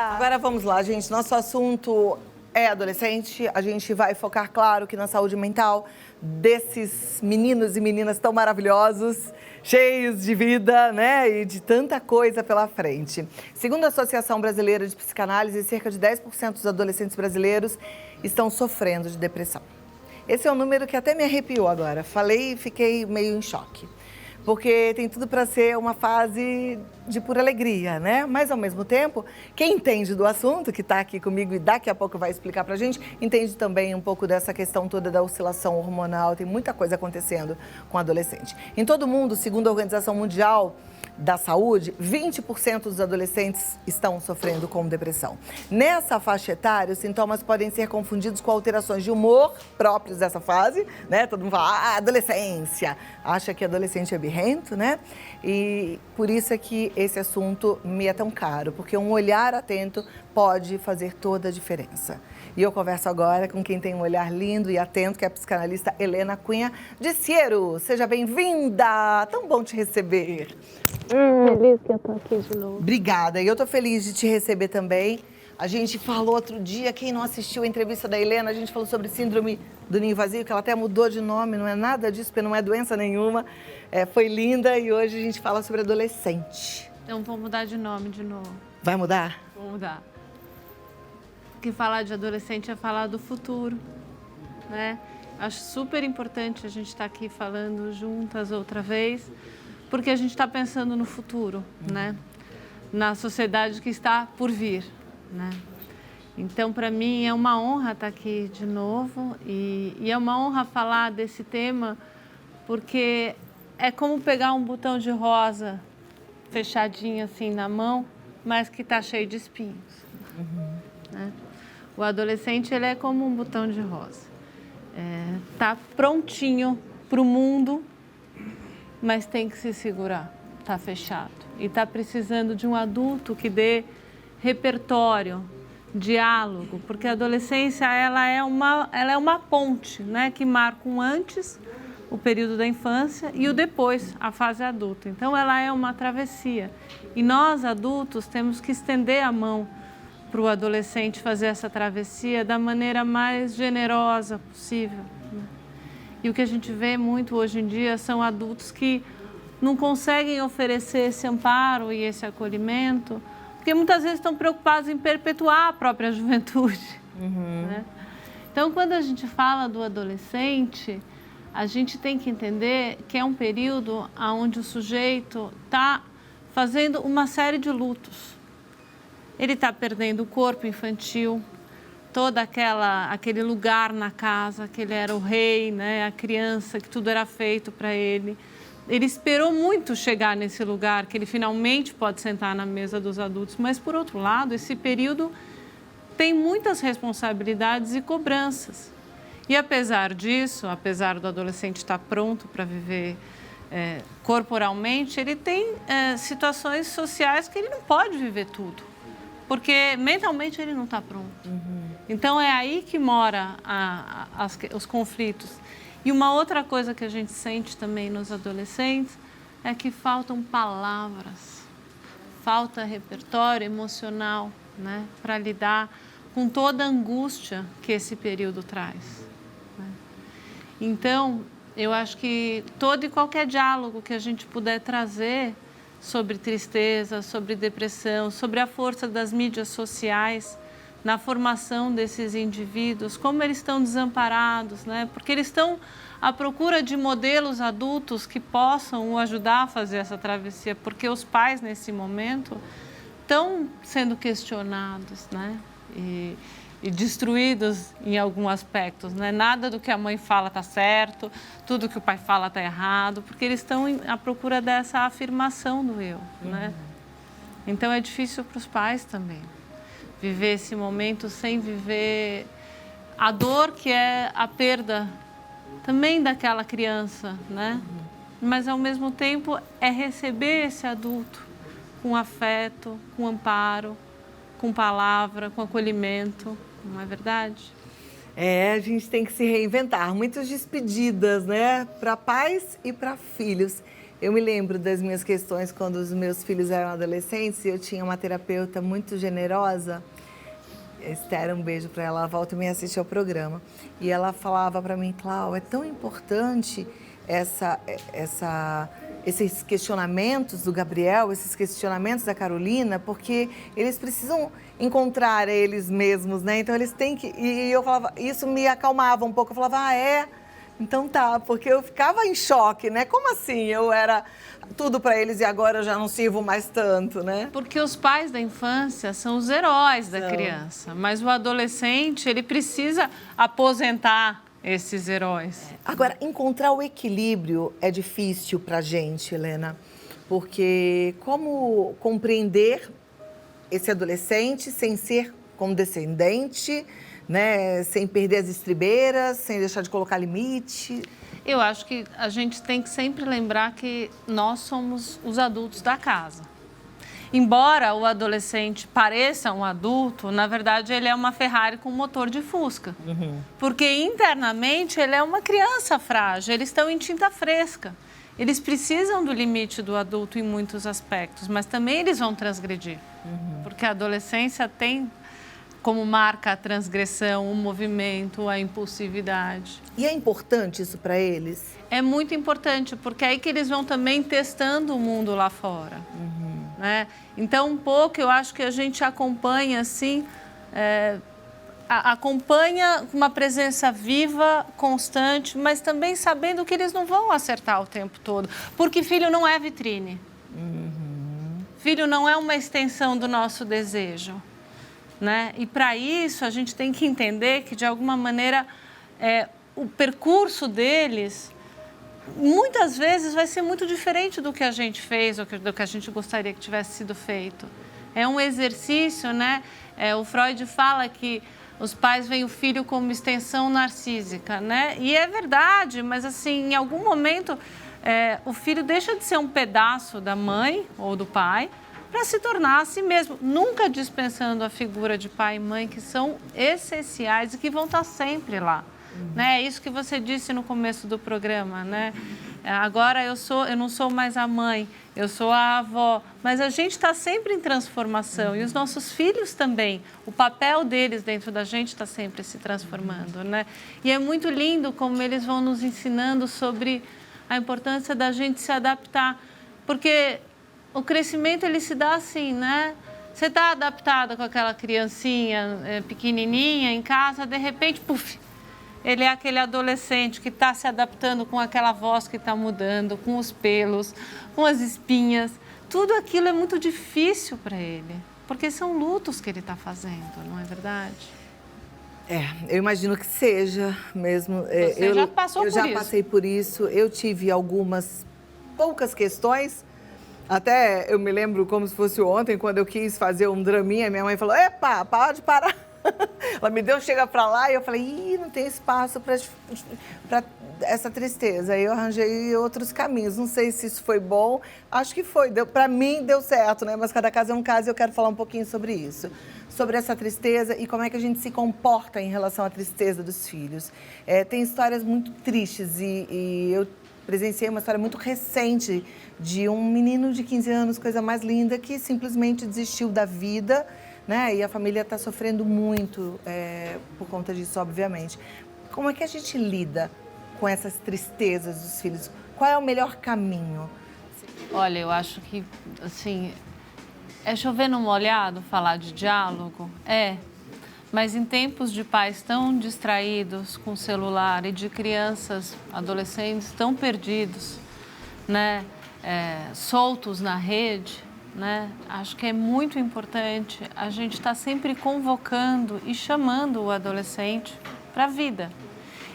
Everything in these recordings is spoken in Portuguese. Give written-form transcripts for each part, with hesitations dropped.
Agora vamos lá, gente. Nosso assunto é adolescente. A gente vai focar, claro, que na saúde mental desses meninos e meninas tão maravilhosos, cheios de vida, né? E de tanta coisa pela frente. Segundo a Associação Brasileira de Psicanálise, cerca de 10% dos adolescentes brasileiros estão sofrendo de depressão. Esse é um número que até me arrepiou agora. Falei e fiquei meio em choque. Porque tem tudo para ser uma fase de pura alegria, né? Mas, ao mesmo tempo, quem entende do assunto, que está aqui comigo e daqui a pouco vai explicar para a gente, entende também um pouco dessa questão toda da oscilação hormonal. Tem muita coisa acontecendo com o adolescente. Em todo o mundo, segundo a Organização Mundial da Saúde, 20% dos adolescentes estão sofrendo com depressão. Nessa faixa etária, os sintomas podem ser confundidos com alterações de humor próprios dessa fase, né? Todo mundo fala, adolescência, acha que adolescente é birrento, né? E por isso é que esse assunto me é tão caro, porque um olhar atento pode fazer toda a diferença. E eu converso agora com quem tem um olhar lindo e atento, que é a psicanalista Helena Cunha de Siero. Seja bem-vinda! Tão bom te receber. Feliz que eu tô aqui de novo. Obrigada. E eu tô feliz de te receber também. A gente falou outro dia, quem não assistiu a entrevista da Helena, a gente falou sobre síndrome do ninho vazio, que ela até mudou de nome, não é nada disso, porque não é doença nenhuma. Foi linda e hoje a gente fala sobre adolescente. Então vou mudar de nome de novo. Vai mudar? Vou mudar. Porque falar de adolescente é falar do futuro, né? Acho super importante a gente estar aqui falando juntas outra vez, porque a gente está pensando no futuro, né? Na sociedade que está por vir, né? Então, para mim, é uma honra estar aqui de novo e é uma honra falar desse tema, porque é como pegar um botão de rosa fechadinho assim na mão, mas que está cheio de espinhos, né? O adolescente, ele é como um botão de rosa. Tá prontinho para o mundo, mas tem que se segurar, tá fechado. E tá precisando de um adulto que dê repertório, diálogo, porque a adolescência, ela é uma ponte, né, que marca um antes, o período da infância, e o depois, a fase adulta. Então, ela é uma travessia. E nós, adultos, temos que estender a mão para o adolescente fazer essa travessia da maneira mais generosa possível, né? E o que a gente vê muito hoje em dia são adultos que não conseguem oferecer esse amparo e esse acolhimento, porque muitas vezes estão preocupados em perpetuar a própria juventude, né? Então, quando a gente fala do adolescente, a gente tem que entender que é um período onde o sujeito está fazendo uma série de lutos. Ele está perdendo o corpo infantil, todo aquele lugar na casa, que ele era o rei, né? A criança, que tudo era feito para ele. Ele esperou muito chegar nesse lugar, que ele finalmente pode sentar na mesa dos adultos. Mas, por outro lado, esse período tem muitas responsabilidades e cobranças. E, apesar disso, apesar do adolescente estar pronto para viver corporalmente, ele tem situações sociais que ele não pode viver tudo, porque mentalmente ele não está pronto. Então, é aí que mora os conflitos. E uma outra coisa que a gente sente também nos adolescentes é que faltam palavras, falta repertório emocional, né, para lidar com toda a angústia que esse período traz, né? Então, eu acho que todo e qualquer diálogo que a gente puder trazer sobre tristeza, sobre depressão, sobre a força das mídias sociais na formação desses indivíduos, como eles estão desamparados, né? Porque eles estão à procura de modelos adultos que possam o ajudar a fazer essa travessia, porque os pais, nesse momento, estão sendo questionados, né? E destruídos em alguns aspectos, né? Nada do que a mãe fala está certo, tudo que o pai fala está errado, porque eles estão à procura dessa afirmação do eu, né? Então, é difícil para os pais também viver esse momento sem viver a dor que é a perda também daquela criança, né? Mas, ao mesmo tempo, é receber esse adulto com afeto, com amparo, com palavra, com acolhimento, não é verdade? A gente tem que se reinventar. Muitas despedidas, né? Para pais e para filhos. Eu me lembro das minhas questões quando os meus filhos eram adolescentes e eu tinha uma terapeuta muito generosa. Esther, um beijo para ela, volta e me assiste ao programa. E ela falava para mim, Clau, é tão importante esses questionamentos do Gabriel, esses questionamentos da Carolina, porque eles precisam encontrar eles mesmos, né? Então eles têm que... E eu falava, isso me acalmava um pouco. Eu falava, então tá, porque eu ficava em choque, né? Como assim? Eu era tudo para eles e agora eu já não sirvo mais tanto, né? Porque os pais da infância são os heróis da criança, mas o adolescente, ele precisa aposentar esses heróis. Agora, encontrar o equilíbrio é difícil pra gente, Helena, porque como compreender esse adolescente sem ser condescendente, né? Sem perder as estribeiras, sem deixar de colocar limite? Eu acho que a gente tem que sempre lembrar que nós somos os adultos da casa. Embora o adolescente pareça um adulto, na verdade ele é uma Ferrari com motor de Fusca. Porque internamente ele é uma criança frágil, eles estão em tinta fresca. Eles precisam do limite do adulto em muitos aspectos, mas também eles vão transgredir. Porque a adolescência tem como marca a transgressão, o movimento, a impulsividade. E é importante isso para eles? É muito importante, porque é aí que eles vão também testando o mundo lá fora. Né? Então, um pouco, eu acho que a gente acompanha, assim, acompanha com uma presença viva, constante, mas também sabendo que eles não vão acertar o tempo todo, porque filho não é vitrine. Filho não é uma extensão do nosso desejo. Né? E para isso a gente tem que entender que de alguma maneira o percurso deles muitas vezes vai ser muito diferente do que a gente fez ou do que a gente gostaria que tivesse sido feito. É um exercício, né? O Freud fala que os pais veem o filho como extensão narcísica, né? E é verdade, mas assim, em algum momento o filho deixa de ser um pedaço da mãe ou do pai para se tornar a si mesmo, nunca dispensando a figura de pai e mãe, que são essenciais e que vão estar sempre lá. Né? É isso que você disse no começo do programa, né? Agora eu não sou mais a mãe, eu sou a avó, mas a gente está sempre em transformação e os nossos filhos também, o papel deles dentro da gente está sempre se transformando, né? E é muito lindo como eles vão nos ensinando sobre a importância da gente se adaptar, porque o crescimento, ele se dá assim, né? Você está adaptada com aquela criancinha pequenininha em casa, de repente, puf, ele é aquele adolescente que está se adaptando com aquela voz que está mudando, com os pelos, com as espinhas. Tudo aquilo é muito difícil para ele, porque são lutos que ele está fazendo, não é verdade? Eu imagino que seja mesmo. Você já passou por isso? Eu já passei por isso. Eu tive poucas questões. Até eu me lembro como se fosse ontem, quando eu quis fazer um draminha, minha mãe falou, epa, pode parar. Ela me deu, chega pra lá, e eu falei, não tem espaço para essa tristeza. Aí eu arranjei outros caminhos. Não sei se isso foi bom, acho que foi. Para mim deu certo, né? Mas cada caso é um caso e eu quero falar um pouquinho sobre isso. Sobre essa tristeza e como é que a gente se comporta em relação à tristeza dos filhos. Tem histórias muito tristes e eu presenciei uma história muito recente de um menino de 15 anos, coisa mais linda, que simplesmente desistiu da vida, né? E a família está sofrendo muito por conta disso, obviamente. Como é que a gente lida com essas tristezas dos filhos? Qual é o melhor caminho? Olha, eu acho que, assim, é chover no molhado falar de diálogo? Mas em tempos de pais tão distraídos com o celular e de crianças, adolescentes tão perdidos, né, soltos na rede, né, acho que é muito importante a gente estar sempre convocando e chamando o adolescente para a vida.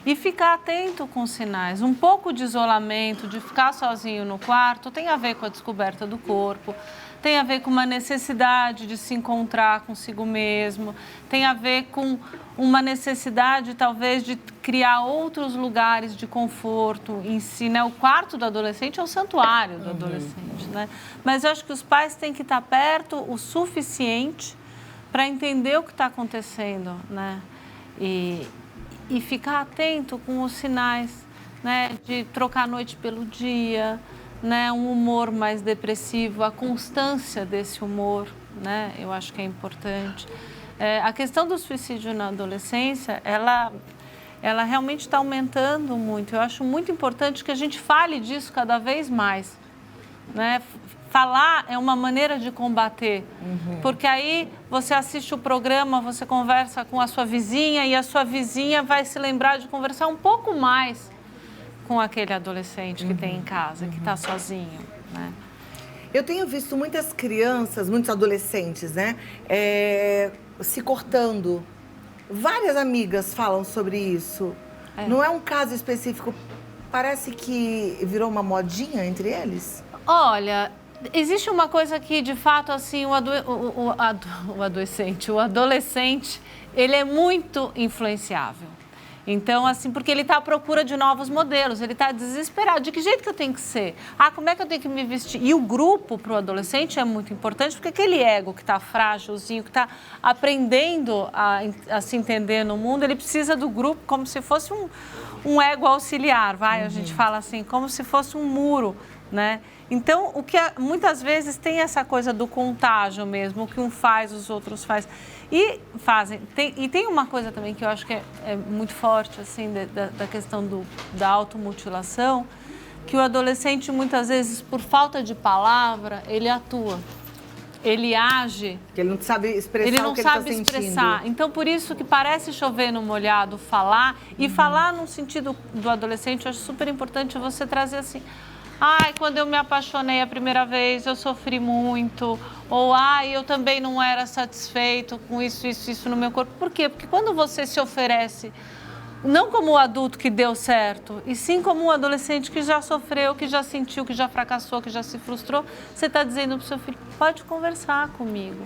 E ficar atento com os sinais. Um pouco de isolamento, de ficar sozinho no quarto, tem a ver com a descoberta do corpo, tem a ver com uma necessidade de se encontrar consigo mesmo, tem a ver com uma necessidade, talvez, de criar outros lugares de conforto em si, né? O quarto do adolescente é o santuário do adolescente, né? Mas eu acho que os pais têm que estar perto o suficiente para entender o que está acontecendo, né? E ficar atento com os sinais, né? De trocar a noite pelo dia, né, um humor mais depressivo, a constância desse humor, né, eu acho que é importante. A questão do suicídio na adolescência, ela realmente está aumentando muito. Eu acho muito importante que a gente fale disso cada vez mais, né? Falar é uma maneira de combater, porque aí você assiste o programa, você conversa com a sua vizinha e a sua vizinha vai se lembrar de conversar um pouco mais com aquele adolescente que tem em casa, que está sozinho, né? Eu tenho visto muitas crianças, muitos adolescentes, né, se cortando. Várias amigas falam sobre isso. Não é um caso específico, parece que virou uma modinha entre eles? Olha, existe uma coisa que, de fato, assim, o adolescente, ele é muito influenciável. Então, assim, porque ele está à procura de novos modelos, ele está desesperado. De que jeito que eu tenho que ser? Como é que eu tenho que me vestir? E o grupo para o adolescente é muito importante, porque aquele ego que está frágilzinho, que está aprendendo a se entender no mundo, ele precisa do grupo como se fosse um ego auxiliar, a gente fala assim, como se fosse um muro, né? Então, muitas vezes tem essa coisa do contágio mesmo, o que um faz, os outros fazem. E fazem. E tem uma coisa também que eu acho que é muito forte, assim, da questão da automutilação, que o adolescente, muitas vezes, por falta de palavra, ele atua. Ele age. Ele não sabe expressar ele não o que sabe ele está expressar. sentindo. Então, por isso que parece chover no molhado falar. E falar no sentido do adolescente, eu acho super importante você trazer assim... quando eu me apaixonei a primeira vez, eu sofri muito. Ou, eu também não era satisfeito com isso no meu corpo. Por quê? Porque quando você se oferece, não como o adulto que deu certo, e sim como um adolescente que já sofreu, que já sentiu, que já fracassou, que já se frustrou, você está dizendo para o seu filho, pode conversar comigo.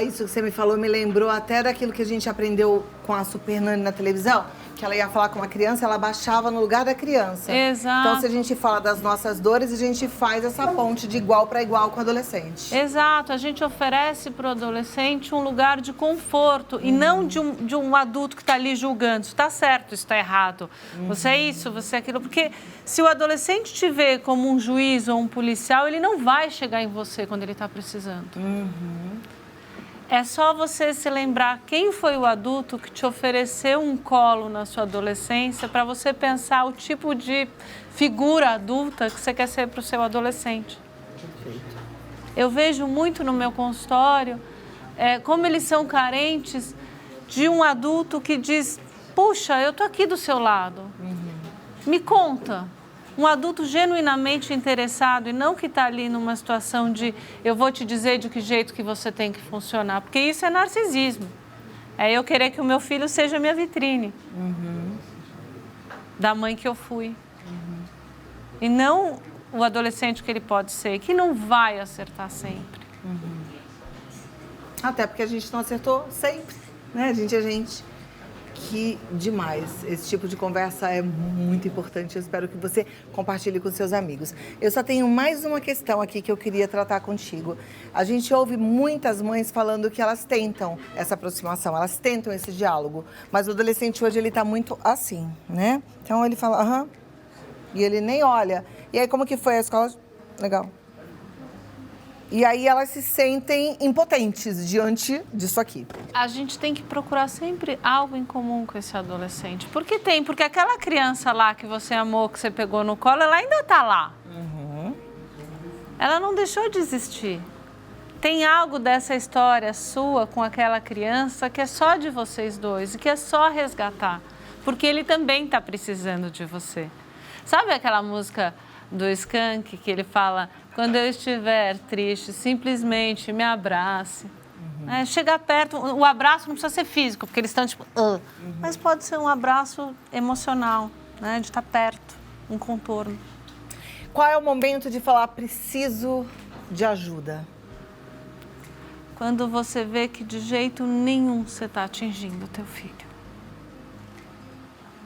Isso que você me falou me lembrou até daquilo que a gente aprendeu com a Super Nani na televisão, que ela ia falar com uma criança, ela baixava no lugar da criança. Exato. Então, se a gente fala das nossas dores, a gente faz essa ponte de igual para igual com o adolescente. Exato. A gente oferece para o adolescente um lugar de conforto e não de um adulto que está ali julgando. Isso está certo, isso está errado. Você é isso, você é aquilo. Porque se o adolescente te vê como um juiz ou um policial, ele não vai chegar em você quando ele está precisando. É só você se lembrar quem foi o adulto que te ofereceu um colo na sua adolescência para você pensar o tipo de figura adulta que você quer ser para o seu adolescente. Perfeito. Eu vejo muito no meu consultório como eles são carentes de um adulto que diz, puxa, eu tô aqui do seu lado, me conta. Um adulto genuinamente interessado e não que está ali numa situação de eu vou te dizer de que jeito que você tem que funcionar, porque isso é narcisismo. É eu querer que o meu filho seja minha vitrine da mãe que eu fui. E não o adolescente que ele pode ser, que não vai acertar sempre. Até porque a gente não acertou sempre, né? A gente é gente. Que demais. Esse tipo de conversa é muito importante. Eu espero que você compartilhe com seus amigos. Eu só tenho mais uma questão aqui que eu queria tratar contigo. A gente ouve muitas mães falando que elas tentam essa aproximação, elas tentam esse diálogo. Mas o adolescente hoje, ele tá muito assim, né? Então ele fala, aham, e ele nem olha. E aí, como que foi a escola? Legal. E aí elas se sentem impotentes diante disso aqui. A gente tem que procurar sempre algo em comum com esse adolescente. Porque aquela criança lá que você amou, que você pegou no colo, ela ainda está lá. Ela não deixou de existir. Tem algo dessa história sua com aquela criança que é só de vocês dois e que é só resgatar. Porque ele também está precisando de você. Sabe aquela música do Skank que ele fala... Quando eu estiver triste, simplesmente me abrace. Chegar perto, o abraço não precisa ser físico, porque eles estão tipo... Mas pode ser um abraço emocional, né? De estar perto, um contorno. Qual é o momento de falar, preciso de ajuda? Quando você vê que de jeito nenhum você está atingindo o teu filho.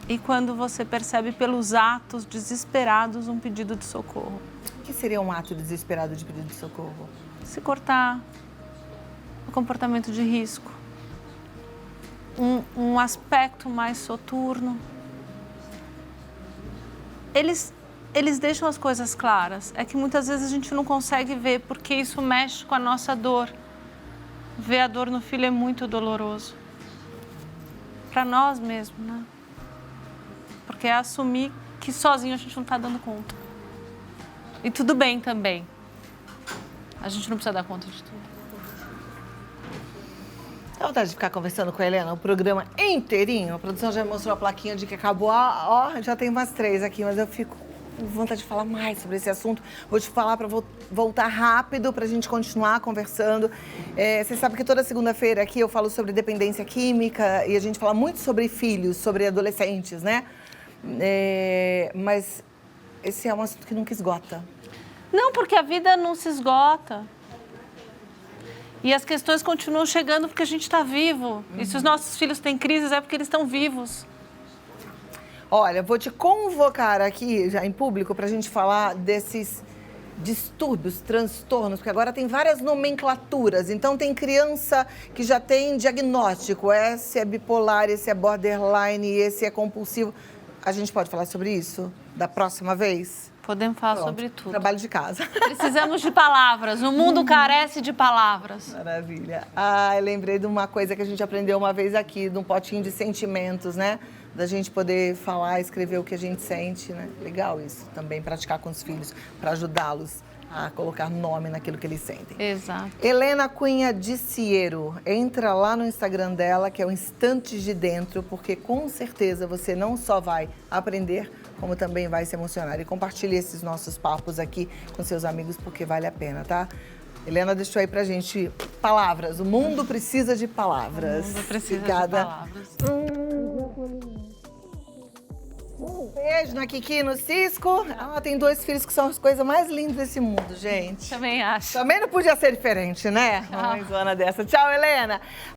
E quando você percebe pelos atos desesperados um pedido de socorro. O que seria um ato desesperado de pedido de socorro? Se cortar, o comportamento de risco, um aspecto mais soturno. Eles eles deixam as coisas claras. É que muitas vezes a gente não consegue ver, porque isso mexe com a nossa dor. Ver a dor no filho é muito doloroso. Para nós mesmos, né? Porque é assumir que sozinho a gente não está dando conta. E tudo bem também. A gente não precisa dar conta de tudo. Dá vontade de ficar conversando com a Helena o programa inteirinho? A produção já mostrou a plaquinha de que acabou. Ó, já tem umas 3 aqui, mas eu fico com vontade de falar mais sobre esse assunto. Vou te falar para voltar rápido para a gente continuar conversando. Você sabe que toda segunda-feira aqui eu falo sobre dependência química e a gente fala muito sobre filhos, sobre adolescentes, né? Mas esse é um assunto que nunca esgota. Não, porque a vida não se esgota. E as questões continuam chegando porque a gente está vivo. E se os nossos filhos têm crises, é porque eles estão vivos. Olha, vou te convocar aqui, já em público, para a gente falar desses distúrbios, transtornos, porque agora tem várias nomenclaturas. Então, tem criança que já tem diagnóstico. Esse é bipolar, esse é borderline, esse é compulsivo. A gente pode falar sobre isso da próxima vez? Podemos falar sobre tudo. Trabalho de casa. Precisamos de palavras. O mundo carece de palavras. Maravilha. Eu lembrei de uma coisa que a gente aprendeu uma vez aqui, de um potinho de sentimentos, né? Da gente poder falar, escrever o que a gente sente, né? Legal isso também, praticar com os filhos, para ajudá-los a colocar nome naquilo que eles sentem. Exato. Helena Cunha Diciero, entra lá no Instagram dela, que é o Instantes de Dentro, porque com certeza você não só vai aprender, como também vai se emocionar. E compartilhe esses nossos papos aqui com seus amigos, porque vale a pena, tá? Helena deixou aí pra gente palavras. O mundo precisa de palavras. O mundo precisa Obrigada. de palavras. Um beijo na Kiki, no Cisco. Ela tem 2 filhos que são as coisas mais lindas desse mundo, gente. Também acho. Também não podia ser diferente, né? Uma mãezona dessa. Tchau, Helena.